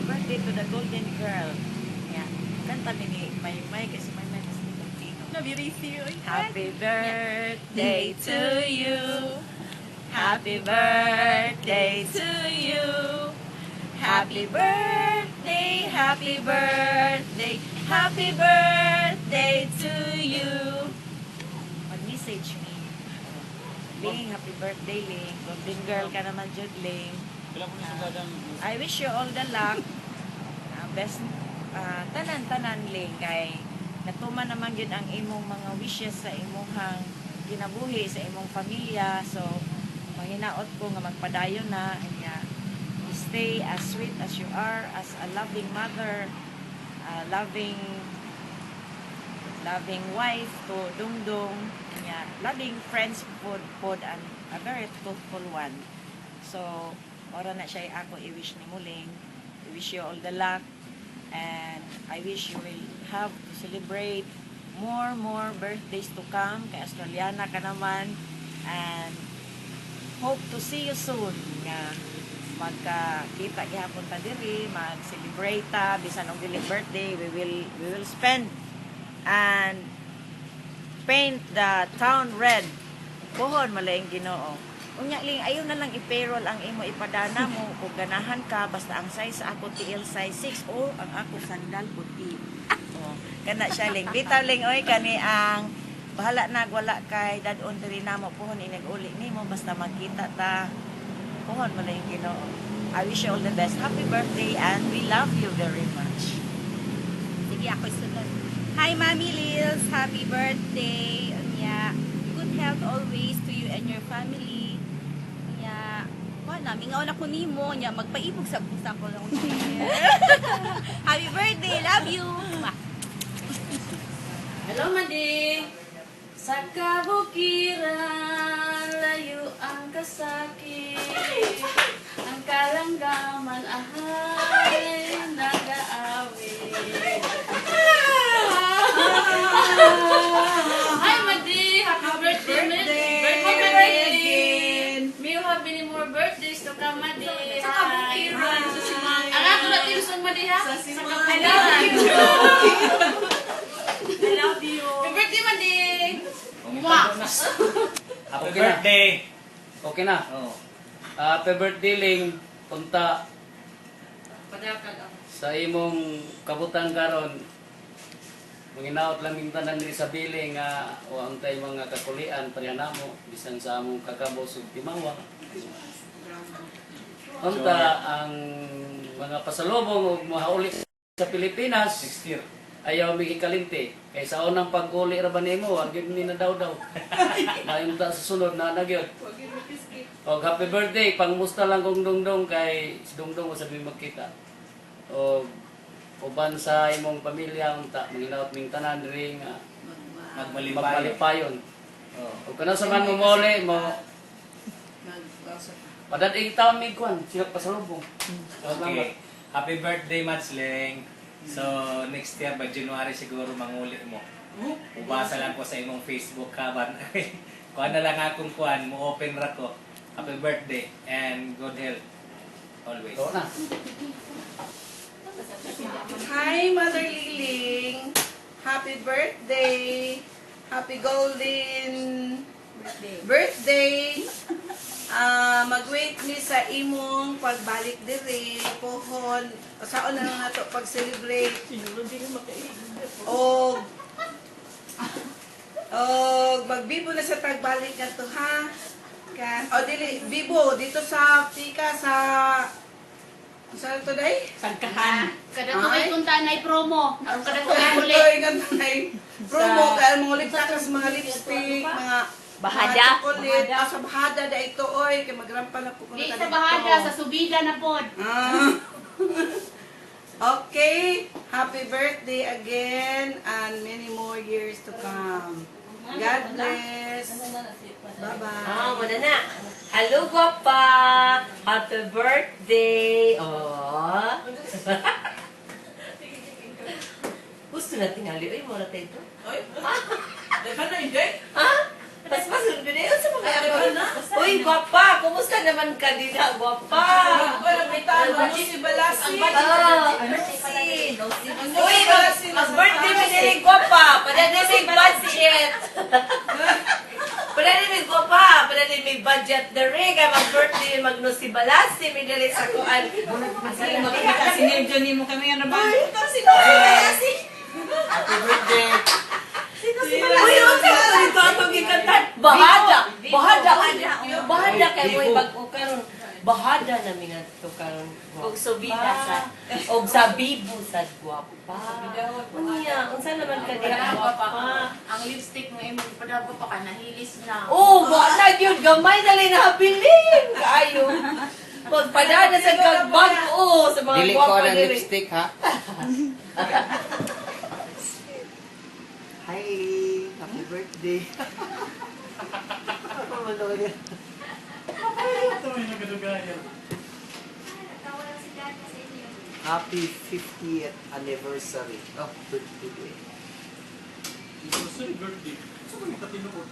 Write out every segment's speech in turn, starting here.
birthday to the golden girl. Yeah. Kanta ni May kasi May kasi ni Tino. Nabirisi yun. Happy birthday to you. Happy birthday to you. Happy birthday, happy birthday, happy birthday to you. Mag-message me. Ling, happy birthday, Ling. Golden girl ka naman, Jude, Ling. I wish you all the luck. Best, tanan-tanan, Ling. Kay natuman naman yun ang imong mga wishes sa imong ginabuhi, sa imong pamilya. So, mahinaot ko nga magpadayon na. Stay as sweet as you are, as a loving mother, loving wife to Dungdung, loving friends pod and a very thoughtful one. So, ora na siya ako i-wish ni Muling. I wish you all the luck and I wish you will have to celebrate more birthdays to come. Kay Australiana ka naman and hope to see you soon. Magkakita gihapon ta diri, mag-celebrate ta bisan og dili birthday, we will spend and paint the town red. Pohon malaing Ginoo. Unya Ling, ayaw na lang i-payroll ang imo ipadana mo kung ganahan ka basta ang size ako TL size 6 o ang ako sandal puti. Oh, kana siya Ling. Bitaw Ling oy kani ang bahala na wala kay dadon diri namo pohon inag-uli nimo basta magkita ta. Pohon malaing Ginoo. I wish you all the best. Happy birthday and we love you very much. Sige, ako sunod. Hi, Mami Lils. Happy birthday. Unya, good health always to you and your family. Unya, mingaw na ko nimo. Unya, magpaibog sa pusa ko lang. Happy birthday. Love you. Hello, Madi. Sa kabukiran, layo ang kasakit. Ang kalanggaman ahay, nag-aawit. Hi, Madi. Happy birthday. Happy birthday. May you have many more birthdays to come, Madi. Sa kabukiran. Ang ato na tinusun, Madi, ha? Sa kabukiran. I love you. Happy birthday, Madi. Happy birthday. Okay na. Oh. Happy birthday Ling. Punta sa imong kabutan karon. Manginaot lang yung tanan diri sa bili nga o antay mga kakulian pareha namo bisan sa among kakabos ug timawa. Unta ang mga pasalubong ug mahauli sa Pilipinas Next year. ayaw mi ikalimti kay sa unang pag-uli ra ba nimo wag gyud ni na daw. Maayong ta sa sunod na nagyod. Og happy birthday pangmusta lang kong Dungdung kay si Dungdung sabi magkita. Og uban sa imong pamilya unta manginaot ming tanan diri nga magmalipayon. Og kana sa man mo mole mo padating taon mig kwan sila pasalubong. Okay. Happy birthday, Madsling. So, next year, by January siguro mangulit mo. Ubasa lang ko sa imong Facebook kaban. Kuha na lang akong kuhan, mo open ra ko. Happy birthday and good health. Always. So na. Hi, Mother Liling. Happy birthday. Happy golden birthday. Mag-wait ni sa imong pagbalik diri pohon. Saon na lang nato pag-celebrate. Og magbibo na sa tagbalik nato ha. O dili bibo dito sa tika sa saan to day? Sangkahan. Kada to ay punta na promo. Aron kada to ay uli. Ay gantay. Promo kay mga lipsticks, mga lipstick, mga Bahada. chocolate, sa bahada da ito oy kay magrampa na po ko Di sa bahada, sa subida na pod. Okay, happy birthday again and many more years to come. God bless. Bye-bye. Wala na. Hello, Guapa! Happy birthday! Oh. Gusto na tingali. Uy, mura tayo ito. Oy, dapat na enjoy? Ha? Mas masunod ko na yun sa mga ako. Uy, gwapa! Kumusta naman ka din ha, gwapa? May tanong si Balasi. Uy, mag-birthday mo din yung gwapa! Padadaling budget! Padadaling gwapa! Padadaling may budget na rin. Kaya mag-birthday, magno si Balasi, may dali sa kuan. Sinirjo mo kami ano ba? Ito si Balasi! Happy birthday! Uy, yung sa ito atong gikantan. Bahada! Bahada kay mo ibag-o karon. Bahada namin nga ito karon. Og subida sa bibo sa gwapa. Unya, unsa naman ka diha gwapa? Ang lipstick mo imong padago pa ka nahilis na. Oh, wala gyud gamay dali na habilin. Kaayo. Pagpadana sa kagbag sa mga Dili ko gwapa ng diri. lipstick ha. Hi! Happy birthday! Ano man daw yan? Happy 50th anniversary of birthday.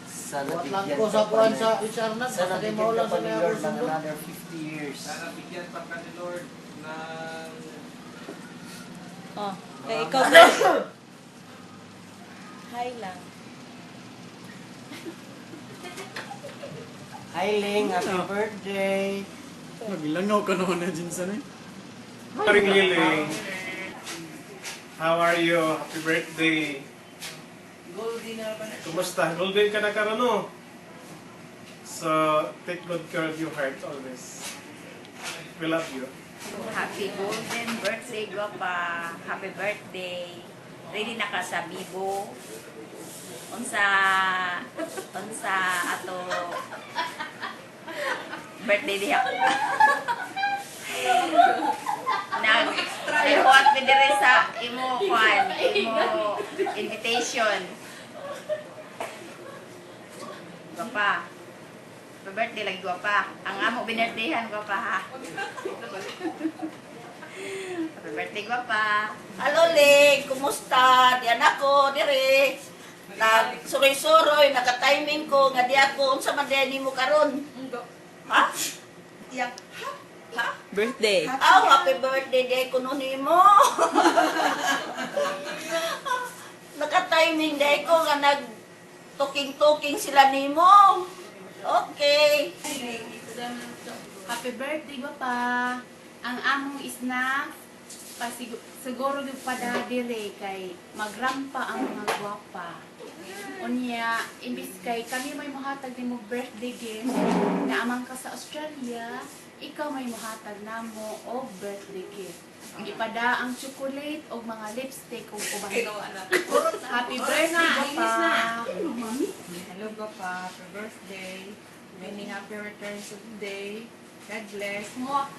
Sana bigyan ko ka sa pa kuan ng- sa HR na. Sana Kasi bigyan maulan ka pa sa ni mga Lord ng sundo. another 50 years. Sana bigyan pa ka ni Lord ng Oh, kay ikaw na. Hi lang. Hi Ling! Happy birthday! Naglangaw ka naman na dyan sa Paring Liling, how are you? Happy birthday. Goldie na ba na? Kumusta? Golden ka na karon, no? So, take good care of your heart always. We love you. Happy golden birthday, Gwapa. Happy birthday. Ready na ka sa bibo. Unsa ato birthday diha. Nag-ihuat mi diri sa imo invitation. Gwapa. Happy birthday lagi, Gwapa. Ang amo binirthdayan, Gwapa, ha. Happy birthday, Gwapa. Hello, Ling. Kumusta? Diyan ako, dire. Nag-suroy-suroy, naka-timing ko, nga di ako, unsa man diyan mo karon? Ha? Yak. Ha? Birthday. Aw, happy birthday day kuno nimo. Naka-timing day ko nga nag-talking sila nimo. Okay. Happy birthday Gwapa. Ang among isna siguro yung padadire kay magrampa ang mga gwapa. Unya, imbis kay kami may muhatag ni mo birthday gift na amang ka sa Australia, ikaw may muhatag namo og birthday gift. Ipada ang chocolate o mga lipstick o uban. Happy birthday, Gwapa. Hello, Gwapa. Happy birthday. Many happy returns of the day. God bless.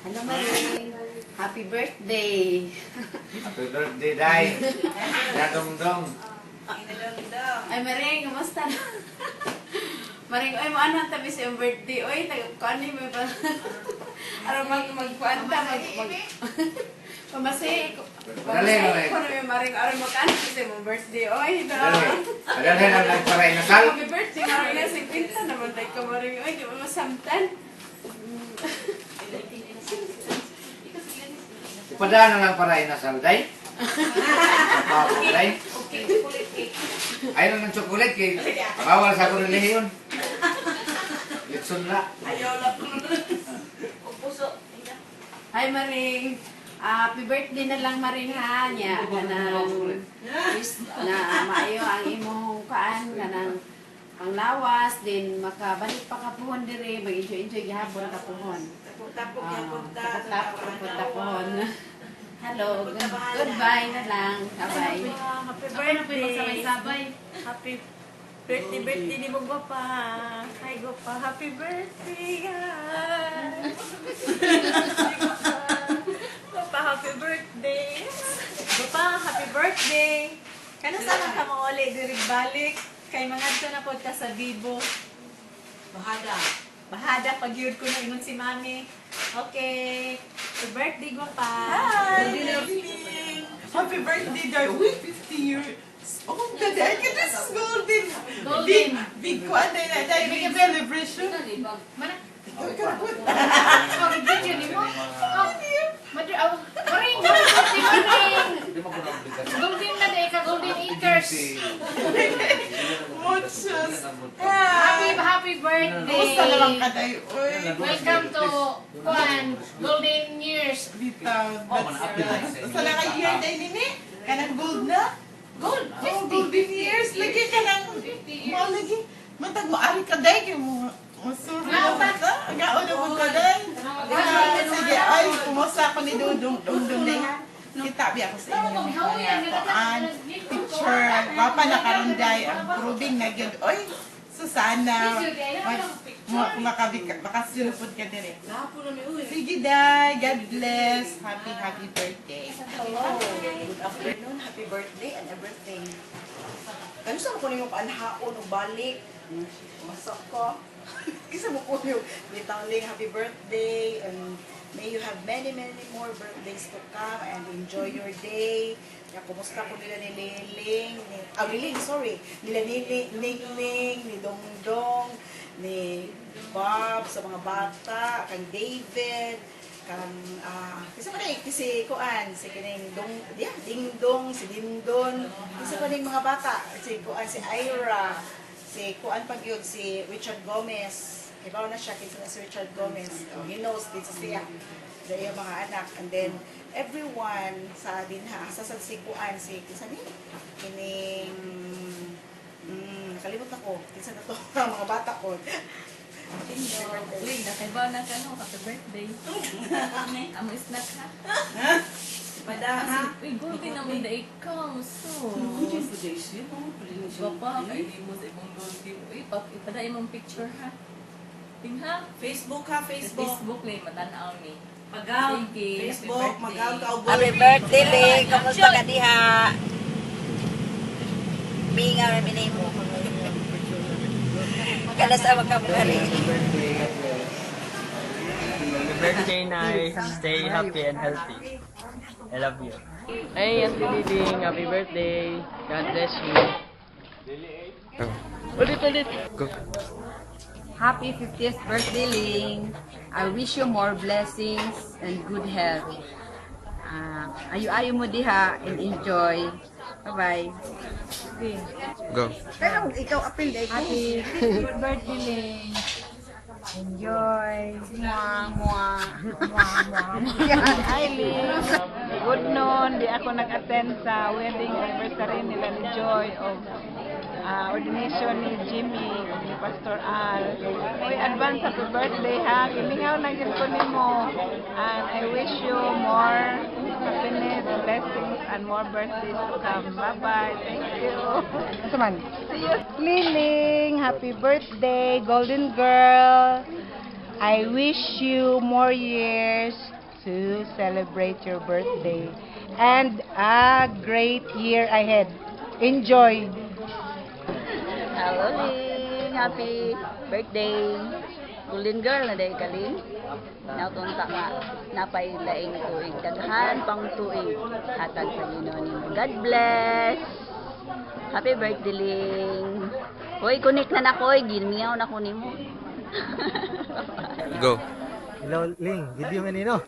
Ano Maring? Happy birthday. Happy birthday, Day. Dadong-dong. Ay, Maring, kumusta na? Maring, ay, mo ano ang tabi sa iyong birthday? Oy, kuan ni mo ba? Araw magkuanta, pamasi. Dali, Maring. Kung may Maring, araw magkuanta sa iyong birthday. Oy, Dali. Adalhin ang nagparay na sal. Happy birthday, Maring. Nasa pinta naman tayo ka, Maring. Oy, di mo masamtan. Ipadaan na lang paray na sal, Day. Papo, Day. Ayaw ng chocolate kay bawal sa ko relihiyon. Litson na. Hi, Maring. Happy birthday na lang, Maring, ha? Nya, na maayo ang imong kaan, kanang ang lawas, din makabalik pa kapuhon dire, mag-enjoy gihapon kapuhon. Tapok yapon ta. Tapon. Hello, goodbye na lang. Bye-bye. Happy birthday. Happy birthday ni mo, Gwapa. Hi, Gwapa. Happy birthday, guys. Gwapa, happy birthday. Gwapa, happy birthday. Kano sana ka mo ulit dirig balik? Kay mga dito na po ka sa Bibo. Bahada, pag-yun ko na ingon si Mami. Okay. Happy birthday, Gwapa. Hi! Happy birthday, Dar. Wait, 50 years. Oh, God, this is golden. Golden. Big kuan day na day big celebration. Mana? Oh, video ni mo. Oh, Madre, maring, si Maring. Golden na day ka, Golden Acres. Muchos. Happy birthday. Kumusta naman ka day? Uy. Welcome to Golden Years. Bitaw. Sa lang ay year day nini? Kanang gold na? Gold, Oh, golden years. Lagi ka lang. Mo lagi. Matag mo ari ka day kay mo. Masuro na ka. Agaon na mo ka day. Sige, ay, kumusta ako ni Dudong. Dudong day. Kita biya ko sa inyo. Kuan, picture. Papa nakarunday. Ang proving na yun. Oy, Susana. Makasulupod ka din eh. Sige, day. God bless. Happy birthday. Hello. Good afternoon. Happy birthday and everything. Ano sa ko ninyo paanhaon o balik? Masak ko. Kisa mo ko yung litangling happy birthday and may you have many more birthdays to come and enjoy your day. Kaya kumusta ko nila ni Liling, nila Ningning, ni Dongdong, ni Bob, sa mga bata, kang David, kasi pa rin, si Kuan, si kining Dingdong, si Dindon, kasi pa rin mga bata, si Kuan, si Ira, si Kuan Pagyod, si Richard Gomez, ibaw na siya, kinsa na si Richard Gomez, he knows, din sa siya, dahil yung mga anak, and then, everyone sa dinha, sa si Kuan, si kinsa ni, kining, kalimut ako, kinsa na to, mga bata ko, Uy, nakaiba na ka no, happy birthday. Amo snack ha? Madaha. Uy, golden naman na ikaw. So, Papa, kay di mo sa ibang golden. Uy, ipadai mong picture ha? Tingha? Facebook ha, Facebook. Facebook na yung matanaw ni. Magaw. Sige, Facebook, magaw ka o Happy birthday, Ling. Kamusta ka diha? Binga rin mo. Kada sa magkamukali. Happy birthday, Nay. Stay happy and healthy. I love you. Hey, Auntie Liling. Happy birthday. God bless you. Ulit. Go. Happy 50th birthday, Ling. I wish you more blessings and good health. Ayo mo diha and enjoy. Bye-bye. Go. Pero ikaw apil day. Happy 50th birthday, Ling. Enjoy. Mwah. Hi, Ling. Good noon. Di ako nag-attend sa wedding anniversary nila ni Joy of ordination ni Jimmy o ni Pastor Al. Uy, advance happy birthday ha. Kimingaw na gid ko nimo. And I wish you more happiness, blessings, and more birthdays to come. Bye-bye. Thank you. Saman. See you. Liling, happy birthday, golden girl. I wish you more years to celebrate your birthday and a great year ahead. Enjoy. Hello, Ling. Happy birthday. Golden girl na day ka, Ling. Nautunta nga, napailaing tuig. Daghan pang tuig. Hatag sa Ginoo nimo. God bless. Happy birthday, Ling. Hoy, connect na na ko. Ginmiyaw na ko nimo. Go. Hello, Ling. Video menino.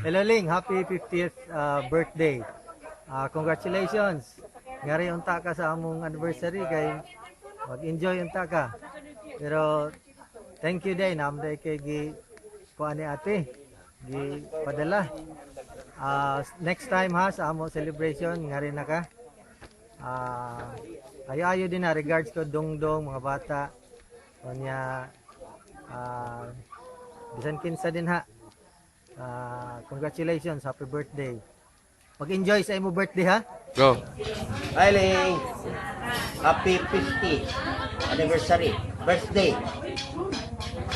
Hello, Ling. Happy 50th birthday. Congratulations. Ngari unta ka sa among anniversary kay mag-enjoy unta ka. Pero thank you day namday kay gi kuan ni ate. Gi padala. Next time ha sa among celebration ngari na ka. Ayo din na regards ko dongdong mga bata. Onya bisan kinsa din ha. Congratulations, happy birthday. Mag-enjoy sa imo birthday ha. Go. Hi, Ling. Happy 50th anniversary. Birthday.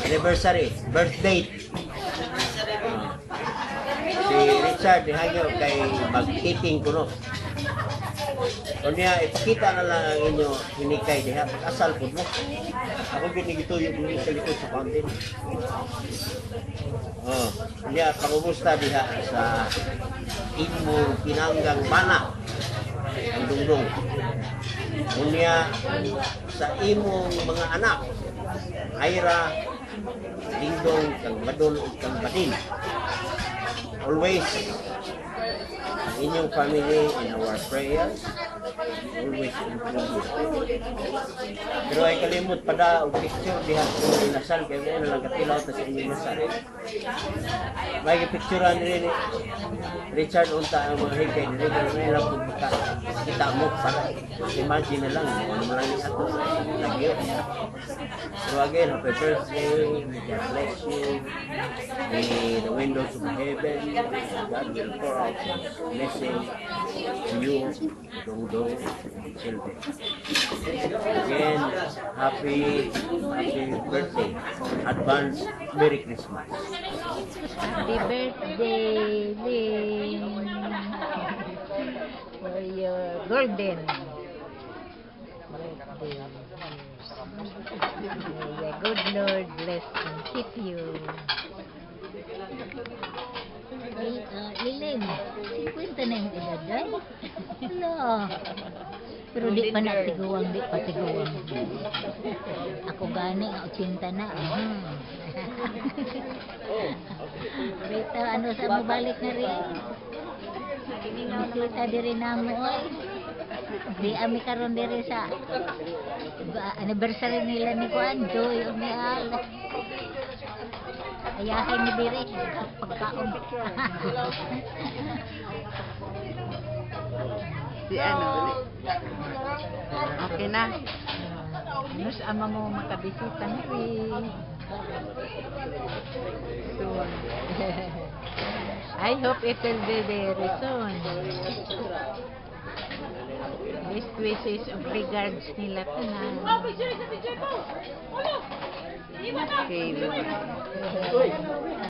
Anniversary. Birthday. Si Richard Hagyo kay mag-hitting kuno. Kunya, ipakita na lang ang inyo hinikay diha. Pag-asal po mo. Ako ginigituyo dito sa likod sa fountain. Kunya, pangumusta diha sa Inmo Pinanggang Bana. Ang dungdong. Unya sa imong mga anak, Ira, Dingdong, kang Badol, ug kang Badin. Always ang inyong family in our prayers, always include you. Pero ay kalimot pada og picture diha ko inasal kay mo na lang katilaw ta sa inyong nasal. May picturean rin ni Richard unta ang mga higay dili ko na lang pud kita mo para imagine na lang ano man lang ato lagi. So again, happy birthday, may God bless you. May the windows of heaven, God will pour out blessing to you, Dongdong children. Again, happy birthday. Advance Merry Christmas. Happy birthday, Ling. For your golden birthday. May the good Lord bless and keep you. Liling, 50 na yung edad ay. Wala. Pero di pa natiguwang, di pa tiguwang. Ako gani, 80 na. Rita, ano sa mo balik na rin? Bisita diri na mo, oy. Di ami karon diri sa anniversary nila ni Juan Joy o ni Al. Ayahay ni diri pagkaon. Si ano? Okay na. Nus ama mo makabisita na rin. Soon. I hope it will be very soon. Best wishes of regards nila ka na. Okay, bye-bye.